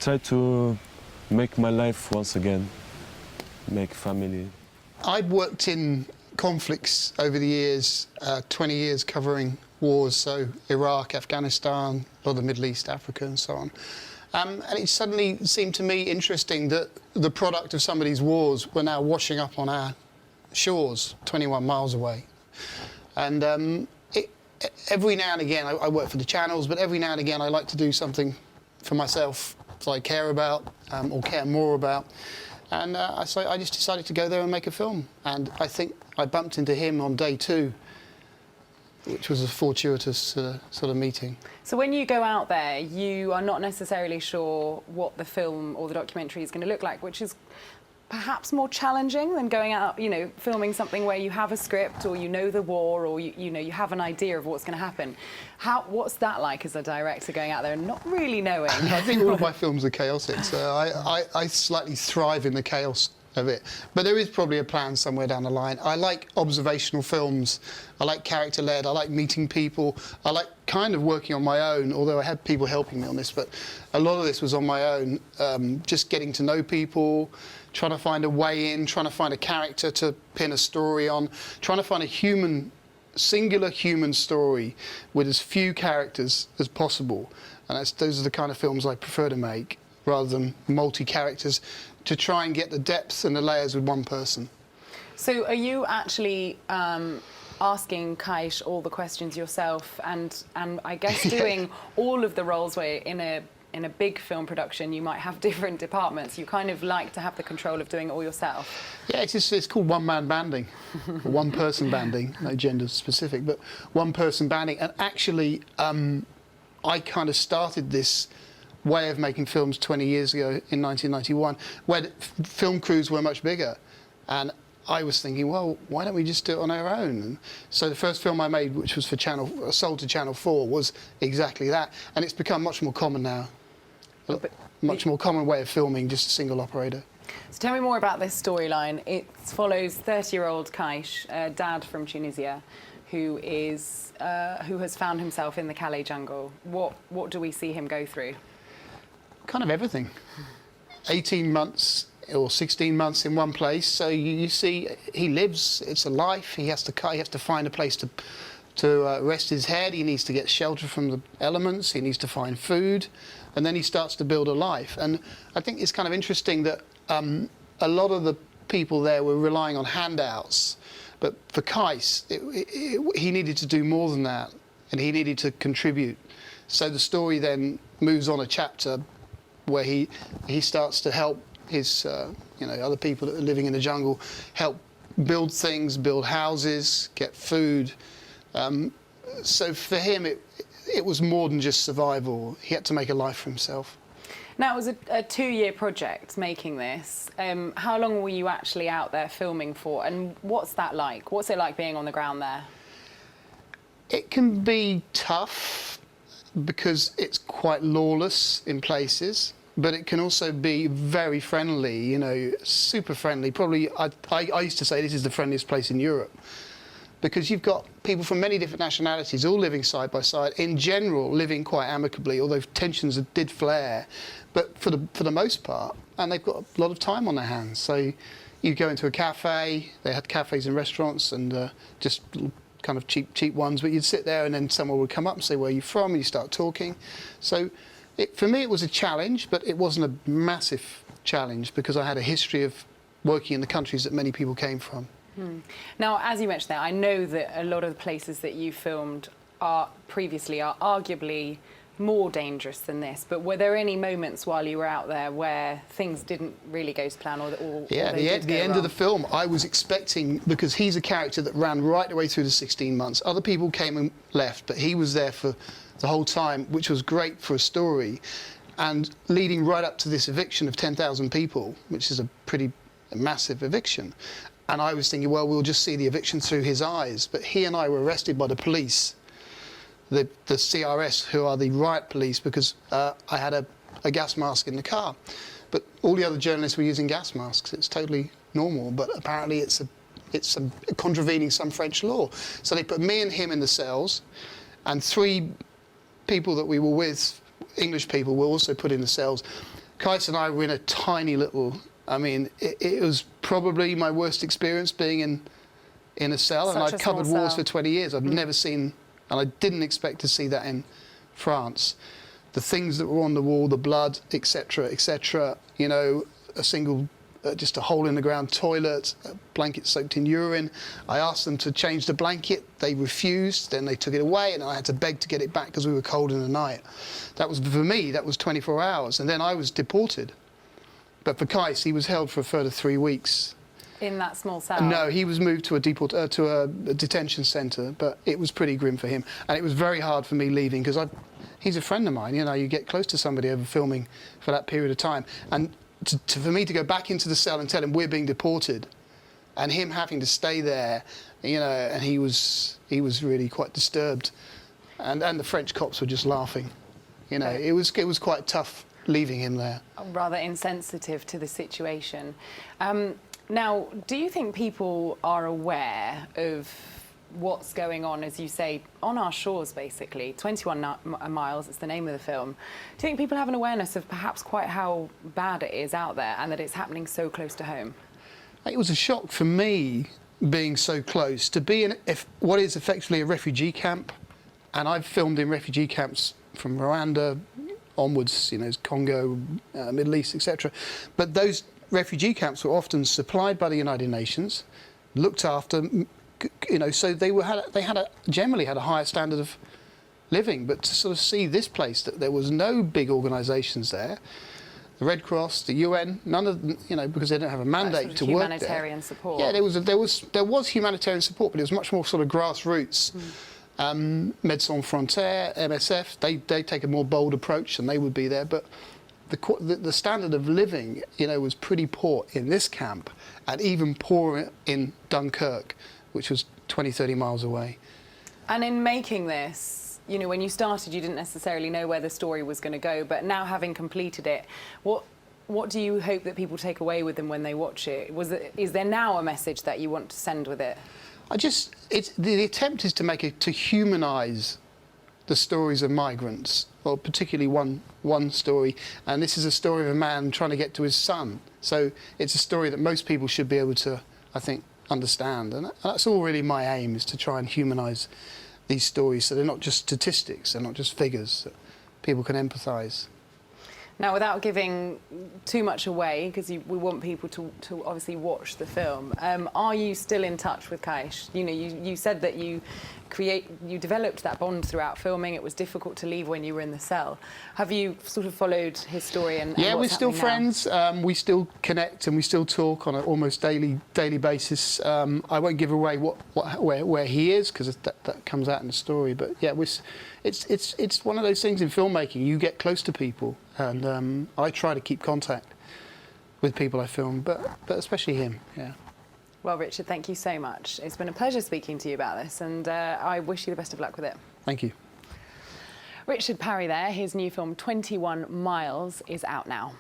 try to make my life once again, make family. I'd worked in conflicts over the years, 20 years covering wars, so Iraq, Afghanistan, a lot of the Middle East, Africa and so on. And it suddenly seemed to me interesting that the product of some of these wars were now washing up on our shores, 21 miles away. And every now and again, I work for the channels, but every now and again I like to do something for myself that I care about or care more about. And so I just decided to go there and make a film. And I think I bumped into him on day 2, which was a fortuitous sort of meeting. So when you go out there, you are not necessarily sure what the film or the documentary is going to look like, which is perhaps more challenging than going out, you know, filming something where you have a script or you know the war or you know you have an idea of what's going to happen. What's that like as a director, going out there and not really knowing? I think all of my films are chaotic, so I slightly thrive in the chaos of it. But there is probably a plan somewhere down the line. I like observational films. I like character-led. I like meeting people. I like kind of working on my own, although I had people helping me on this, but a lot of this was on my own, just getting to know people, trying to find a way in, trying to find a character to pin a story on, trying to find a singular human story with as few characters as possible. And those are the kind of films I prefer to make, rather than multi-characters, to try and get the depth and the layers with one person. So are you actually asking Kaish all the questions yourself, and I guess doing all of the roles where in a big film production you might have different departments? You kind of like to have the control of doing it all yourself. Yeah, it's called one-man banding, or one-person banding, no gender specific, but one-person banding. And actually, I kind of started this way of making films 20 years ago in 1991, where film crews were much bigger. And I was thinking, well, why don't we just do it on our own? And so the first film I made, which was for sold to Channel 4, was exactly that. And it's become much more common now. Much more common way of filming, just a single operator. So tell me more about this storyline. It follows 30-year-old Kaish, a dad from Tunisia, who has found himself in the Calais jungle. What do we see him go through? Kind of everything. 18 months or 16 months in one place. So you see, he lives. It's a life. He has to find a place to rest his head. He needs to get shelter from the elements. He needs to find food, and then he starts to build a life. And I think it's kind of interesting that a lot of the people there were relying on handouts, but for Kais, he needed to do more than that, and he needed to contribute. So the story then moves on a chapter where he starts to help his other people that are living in the jungle, help build things, build houses, get food. So for him, it was more than just survival. He had to make a life for himself. Now, it was a 2-year project making this. How long were you actually out there filming for, and what's that like? What's it like being on the ground there? It can be tough because it's quite lawless in places, but it can also be very friendly, you know, super friendly. Probably, I used to say this is the friendliest place in Europe, because you've got people from many different nationalities all living side by side, in general living quite amicably, although tensions did flare, but for the most part, and they've got a lot of time on their hands. So you go into a cafe, they had cafes and restaurants, and just kind of cheap ones, but you'd sit there and then someone would come up and say, where are you from? And you start talking. So for me, it was a challenge, but it wasn't a massive challenge because I had a history of working in the countries that many people came from. Now, as you mentioned there, I know that a lot of the places that you filmed previously are arguably more dangerous than this, but were there any moments while you were out there where things didn't really go to plan, Yeah, the end of the film, I was expecting, because he's a character that ran right the way through the 16 months. Other people came and left, but he was there for the whole time, which was great for a story. And leading right up to this eviction of 10,000 people, which is a pretty massive eviction. And I was thinking, well, we'll just see the eviction through his eyes. But he and I were arrested by the police, the CRS, who are the riot police, because I had a gas mask in the car. But all the other journalists were using gas masks. It's totally normal, but apparently it's contravening some French law. So they put me and him in the cells, and 3 people that we were with, English people, were also put in the cells. Kais and I were in a tiny little. I mean, it was probably my worst experience being in a cell, and Such a I'd covered small wars cell. for 20 years. I've never seen, and I didn't expect to see that in France. The things that were on the wall, the blood, etc., etc. You know, a single, just a hole in the ground toilet, a blanket soaked in urine. I asked them to change the blanket. They refused. Then they took it away, and I had to beg to get it back because we were cold in the night. That was, for me, that was 24 hours. And then I was deported. But for Kais, he was held for a further 3 weeks. In that small cell? No, he was moved to a detention centre, but it was pretty grim for him. And it was very hard for me leaving, because he's a friend of mine. You know, you get close to somebody over filming for that period of time. And for me to go back into the cell and tell him we're being deported, and him having to stay there, you know, and he was really quite disturbed. And the French cops were just laughing. You know, it was quite tough leaving him there. Rather insensitive to the situation. Now, do you think people are aware of what's going on, as you say, on our shores, basically? 21 Miles is the name of the film. Do you think people have an awareness of perhaps quite how bad it is out there, and that it's happening so close to home? It was a shock for me, being so close, to be in what is effectively a refugee camp. And I've filmed in refugee camps from Rwanda onwards, you know, Congo, Middle East, etc. But those refugee camps were often supplied by the United Nations, looked after, you know, so they generally had a higher standard of living. But to sort of see this place, that there was no big organisations there, the Red Cross, the UN, none of them, you know, because they didn't have a mandate to work there. Humanitarian support. Yeah, there was humanitarian support, but it was much more sort of grassroots. Médecins Sans Frontières, MSF, they take a more bold approach, and they would be there. But the standard of living, you know, was pretty poor in this camp, and even poorer in Dunkirk, which was 20, 30 miles away. And in making this, you know, when you started, you didn't necessarily know where the story was going to go, but now having completed it, what do you hope that people take away with them when they watch it? Is there now a message that you want to send with it? The attempt is to humanise the stories of migrants, well, particularly one story, and this is a story of a man trying to get to his son. So it's a story that most people should be able to, I think, understand, and that's all really my aim, is to try and humanise these stories, so they're not just statistics, they're not just figures, that people can empathise. Now, without giving too much away, because we want people to obviously watch the film, are you still in touch with Kais? You know, you said that you developed that bond throughout filming. It was difficult to leave when you were in the cell. Have you sort of followed his story and yeah, what's we're still happening friends. We still connect and we still talk on an almost daily basis. I won't give away where he is, because that comes out in the story. But yeah, it's one of those things in filmmaking. You get close to people, and I try to keep contact with people I film, but especially him. Yeah. Well, Richard, thank you so much. It's been a pleasure speaking to you about this, and I wish you the best of luck with it. Thank you. Richard Parry there, his new film 21 Miles is out now.